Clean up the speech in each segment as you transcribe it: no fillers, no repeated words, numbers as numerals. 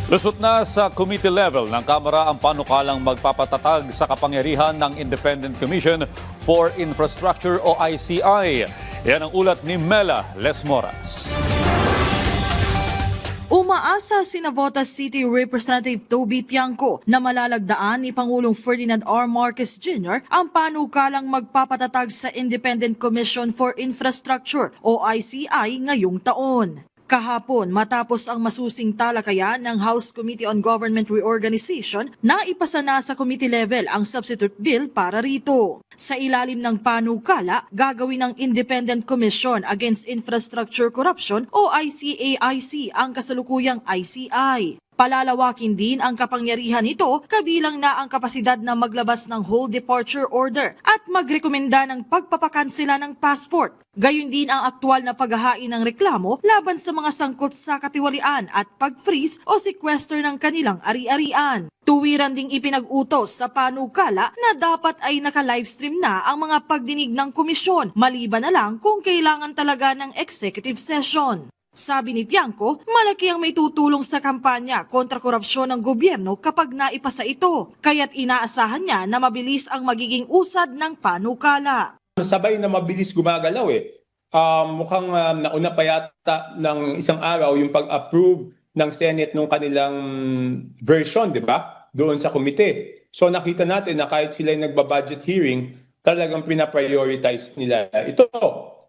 Lusot na sa committee level ng Kamara ang panukalang magpapatatag sa kapangyarihan ng Independent Commission for Infrastructure o ICI. Yan ang ulat ni Mela Lesmoras. Umaasa si Navotas City Representative Toby Tiangco na malalagdaan ni Pangulong Ferdinand R. Marcos Jr. ang panukalang magpapatatag sa Independent Commission for Infrastructure o ICI ngayong taon. Kahapon, matapos ang masusing talakayan ng House Committee on Government Reorganization, naipasa na sa committee level ang substitute bill para rito. Sa ilalim ng panukala, gagawin ng Independent Commission Against Infrastructure Corruption o ICAIC ang kasalukuyang ICI. Palalawakin din ang kapangyarihan nito, kabilang na ang kapasidad na maglabas ng whole departure order at magrekomenda ng pagpapakansela ng passport. Gayon din ang aktwal na paghahain ng reklamo laban sa mga sangkot sa katiwalian at pag-freeze o sequester ng kanilang ari-arian. Tuwiran ding ipinag-utos sa panukala na dapat ay naka-livestream na ang mga pagdinig ng komisyon, maliban na lang kung kailangan talaga ng executive session. Sabi ni Tiangco, malaki ang may tutulong sa kampanya kontra korupsyon ng gobyerno kapag naipasa ito, kaya't inaasahan niya na mabilis ang magiging usad ng panukala. Sabay na mabilis gumagalaw eh. Mukhang nauna pa yata ng isang araw yung pag-approve ng Senate nung kanilang version, di ba? Doon sa komite. So nakita natin na kahit sila yung nagba-budget hearing, talagang pinaprioritize nila ito.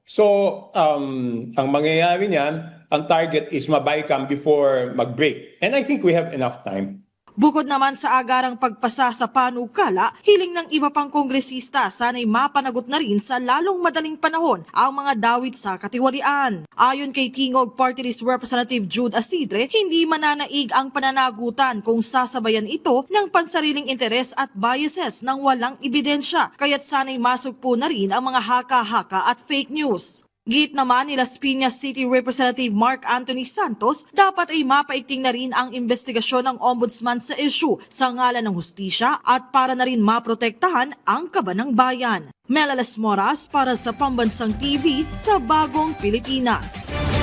So, ang mangyayari niyan, ang target is mabaycam before mag-break. And I think we have enough time. Bukod naman sa agarang pagpasa sa panukala, hiling ng iba pang kongresista sana'y mapanagot na rin sa lalong madaling panahon ang mga dawit sa katiwalian. Ayon kay Tingog Party List Representative Jude Asidre, hindi mananaig ang pananagutan kung sasabayan ito ng pansariling interes at biases ng walang ebidensya, kaya't sana'y masugpo na rin ang mga haka-haka at fake news. Git naman ni Las Piñas City Representative Mark Anthony Santos, dapat ay mapaigting na rin ang investigasyon ng ombudsman sa issue sa ngalan ng hustisya at para na rin maprotektahan ang kaban ng bayan. Mela Lesmoras para sa Pambansang TV sa Bagong Pilipinas.